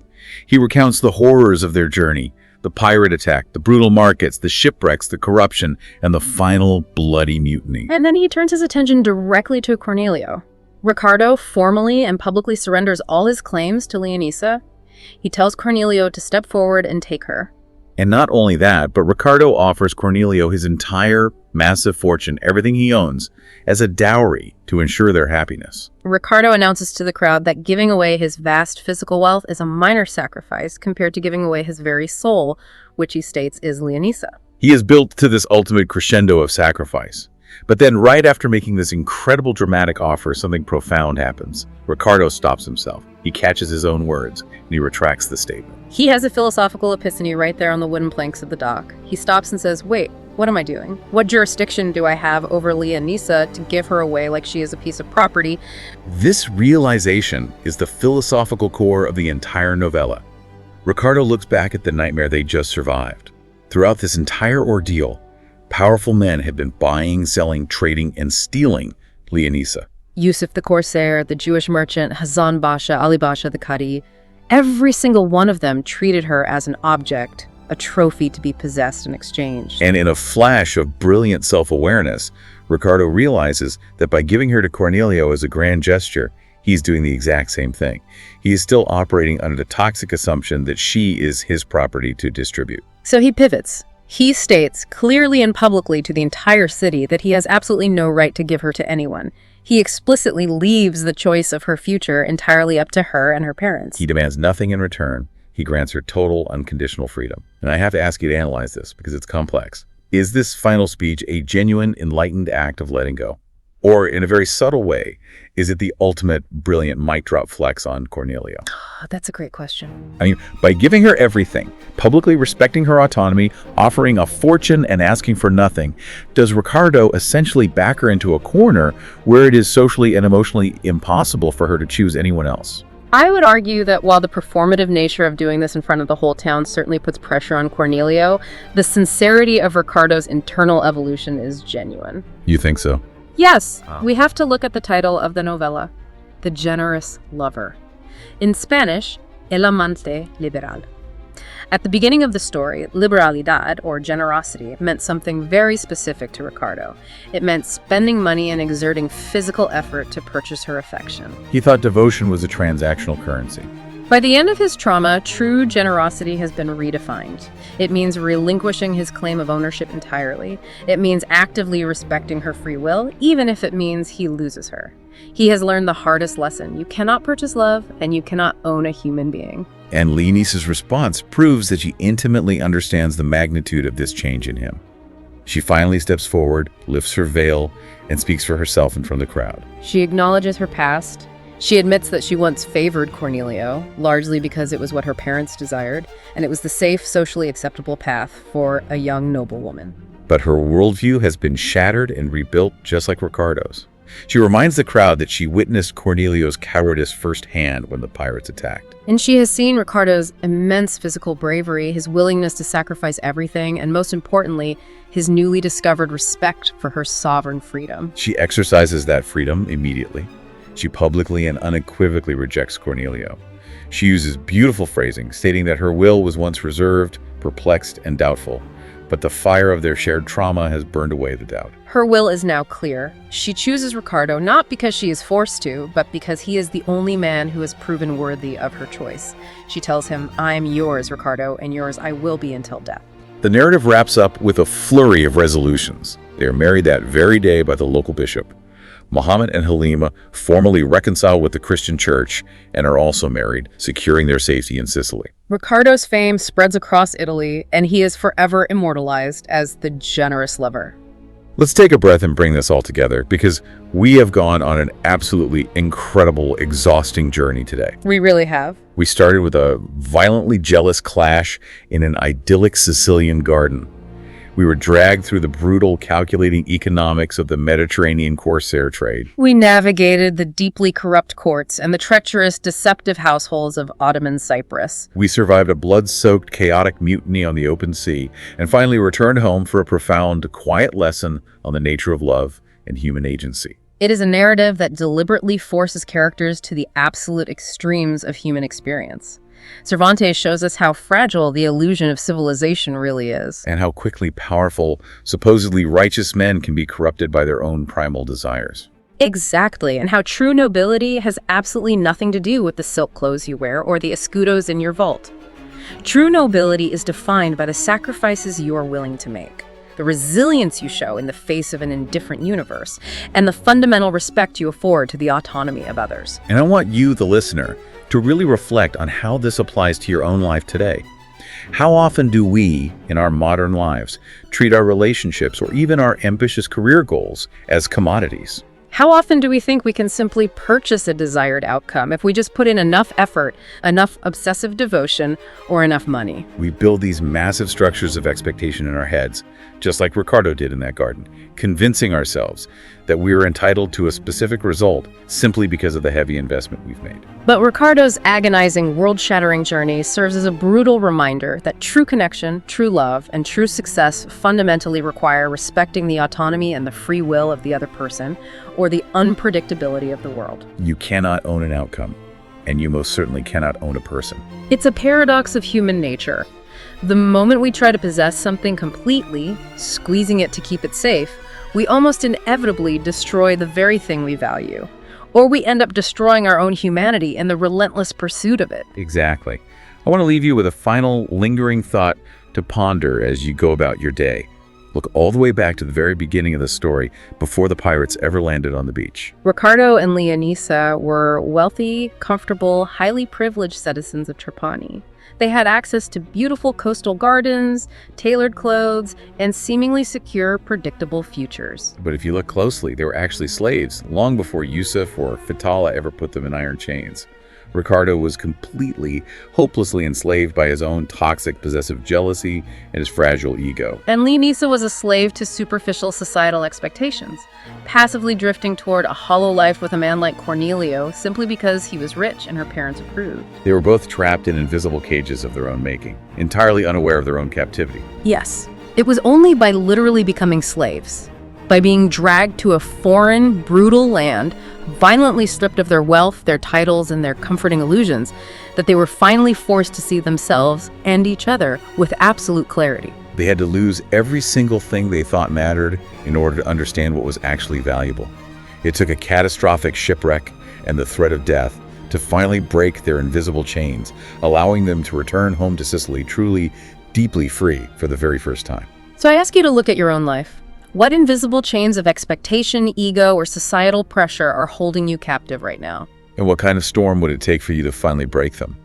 Speaker 1: He recounts the horrors of their journey, the pirate attack, the brutal markets, the shipwrecks, the corruption, and the final bloody mutiny.
Speaker 2: And then he turns his attention directly to Cornelio. Ricardo formally and publicly surrenders all his claims to Leonisa. He tells Cornelio to step forward and take her.
Speaker 1: And not only that, but Ricardo offers Cornelio his entire massive fortune, everything he owns, as a dowry to ensure their happiness.
Speaker 2: Ricardo announces to the crowd that giving away his vast physical wealth is a minor sacrifice compared to giving away his very soul, which he states is Leonisa.
Speaker 1: He is built to this ultimate crescendo of sacrifice. But then right after making this incredible dramatic offer, something profound happens. Ricardo stops himself. He catches his own words, and he retracts the statement.
Speaker 2: He has a philosophical epiphany right there on the wooden planks of the dock. He stops and says, "Wait, what am I doing? What jurisdiction do I have over Leonisa to give her away like she is a piece of property?"
Speaker 1: This realization is the philosophical core of the entire novella. Ricardo looks back at the nightmare they just survived. Throughout this entire ordeal, powerful men have been buying, selling, trading, and stealing Leonisa.
Speaker 2: Yusuf the Corsair, the Jewish merchant, Hazan Basha, Ali Basha the Qadi, every single one of them treated her as an object, a trophy to be possessed and exchanged.
Speaker 1: And in a flash of brilliant self-awareness, Ricardo realizes that by giving her to Cornelio as a grand gesture, he's doing the exact same thing. He is still operating under the toxic assumption that she is his property to distribute.
Speaker 2: So he pivots. He states clearly and publicly to the entire city that he has absolutely no right to give her to anyone. He explicitly leaves the choice of her future entirely up to her and her parents.
Speaker 1: He demands nothing in return. He grants her total, unconditional freedom. And I have to ask you to analyze this because it's complex. Is this final speech a genuine, enlightened act of letting go? Or, in a very subtle way, is it the ultimate brilliant mic drop flex on Cornelia?
Speaker 2: Oh, that's a great question.
Speaker 1: I mean, by giving her everything, publicly respecting her autonomy, offering a fortune and asking for nothing, does Ricardo essentially back her into a corner where it is socially and emotionally impossible for her to choose anyone else?
Speaker 2: I would argue that while the performative nature of doing this in front of the whole town certainly puts pressure on Cornelio, the sincerity of Ricardo's internal evolution is genuine.
Speaker 1: You think so?
Speaker 2: Yes, we have to look at the title of the novella, The Generous Lover. In Spanish, El Amante Liberal. At the beginning of the story, liberalidad, or generosity, meant something very specific to Ricardo. It meant spending money and exerting physical effort to purchase her affection.
Speaker 1: He thought devotion was a transactional currency.
Speaker 2: By the end of his trauma, true generosity has been redefined. It means relinquishing his claim of ownership entirely. It means actively respecting her free will, even if it means he loses her. He has learned the hardest lesson. You cannot purchase love, and you cannot own a human being.
Speaker 1: And Leonice's response proves that she intimately understands the magnitude of this change in him. She finally steps forward, lifts her veil, and speaks for herself in front of the crowd.
Speaker 2: She acknowledges her past. She admits that she once favored Cornelio, largely because it was what her parents desired, and it was the safe, socially acceptable path for a young noblewoman.
Speaker 1: But her worldview has been shattered and rebuilt just like Ricardo's. She reminds the crowd that she witnessed Cornelio's cowardice firsthand when the pirates attacked.
Speaker 2: And she has seen Ricardo's immense physical bravery, his willingness to sacrifice everything, and most importantly, his newly discovered respect for her sovereign freedom.
Speaker 1: She exercises that freedom immediately. She publicly and unequivocally rejects Cornelio. She uses beautiful phrasing, stating that her will was once reserved, perplexed, and doubtful, but the fire of their shared trauma has burned away the doubt.
Speaker 2: Her will is now clear. She chooses Ricardo not because she is forced to, but because he is the only man who has proven worthy of her choice. She tells him, "I am yours, Ricardo, and yours I will be until death."
Speaker 1: The narrative wraps up with a flurry of resolutions. They are married that very day by the local bishop. Muhammad and Halima formally reconcile with the Christian church and are also married, securing their safety in Sicily.
Speaker 2: Ricardo's fame spreads across Italy, and he is forever immortalized as the generous lover.
Speaker 1: Let's take a breath and bring this all together, because we have gone on an absolutely incredible, exhausting journey today.
Speaker 2: We really have.
Speaker 1: We started with a violently jealous clash in an idyllic Sicilian garden. We were dragged through the brutal, calculating economics of the Mediterranean corsair trade.
Speaker 2: We navigated the deeply corrupt courts and the treacherous, deceptive households of Ottoman Cyprus.
Speaker 1: We survived a blood-soaked, chaotic mutiny on the open sea, and finally returned home for a profound, quiet lesson on the nature of love and human agency.
Speaker 2: It is a narrative that deliberately forces characters to the absolute extremes of human experience. Cervantes shows us how fragile the illusion of civilization really is.
Speaker 1: And how quickly powerful, supposedly righteous men can be corrupted by their own primal desires.
Speaker 2: Exactly, and how true nobility has absolutely nothing to do with the silk clothes you wear or the escudos in your vault. True nobility is defined by the sacrifices you are willing to make, the resilience you show in the face of an indifferent universe, and the fundamental respect you afford to the autonomy of others.
Speaker 1: And I want you, the listener, to really reflect on how this applies to your own life today. How often do we, in our modern lives, treat our relationships or even our ambitious career goals as commodities?
Speaker 2: How often do we think we can simply purchase a desired outcome if we just put in enough effort, enough obsessive devotion, or enough money?
Speaker 1: We build these massive structures of expectation in our heads, just like Ricardo did in that garden, convincing ourselves that we are entitled to a specific result simply because of the heavy investment we've made.
Speaker 2: But Ricardo's agonizing, world-shattering journey serves as a brutal reminder that true connection, true love, and true success fundamentally require respecting the autonomy and the free will of the other person, or the unpredictability of the world.
Speaker 1: You cannot own an outcome, and you most certainly cannot own a person.
Speaker 2: It's a paradox of human nature. The moment we try to possess something completely, squeezing it to keep it safe, we almost inevitably destroy the very thing we value. Or we end up destroying our own humanity in the relentless pursuit of it.
Speaker 1: Exactly. I want to leave you with a final lingering thought to ponder as you go about your day. Look all the way back to the very beginning of the story, before the pirates ever landed on the beach.
Speaker 2: Ricardo and Leonisa were wealthy, comfortable, highly privileged citizens of Trapani. They had access to beautiful coastal gardens, tailored clothes, and seemingly secure, predictable futures.
Speaker 1: But if you look closely, they were actually slaves long before Yusuf or Fatala ever put them in iron chains. Ricardo was completely, hopelessly enslaved by his own toxic, possessive jealousy and his fragile ego.
Speaker 2: And Nisa was a slave to superficial societal expectations, passively drifting toward a hollow life with a man like Cornelio simply because he was rich and her parents approved.
Speaker 1: They were both trapped in invisible cages of their own making, entirely unaware of their own captivity.
Speaker 2: Yes, it was only by literally becoming slaves, by being dragged to a foreign, brutal land, violently stripped of their wealth, their titles, and their comforting illusions, that they were finally forced to see themselves and each other with absolute clarity.
Speaker 1: They had to lose every single thing they thought mattered in order to understand what was actually valuable. It took a catastrophic shipwreck and the threat of death to finally break their invisible chains, allowing them to return home to Sicily truly, deeply free for the very first time.
Speaker 2: So I ask you to look at your own life. What invisible chains of expectation, ego, or societal pressure are holding you captive right now?
Speaker 1: And what kind of storm would it take for you to finally break them?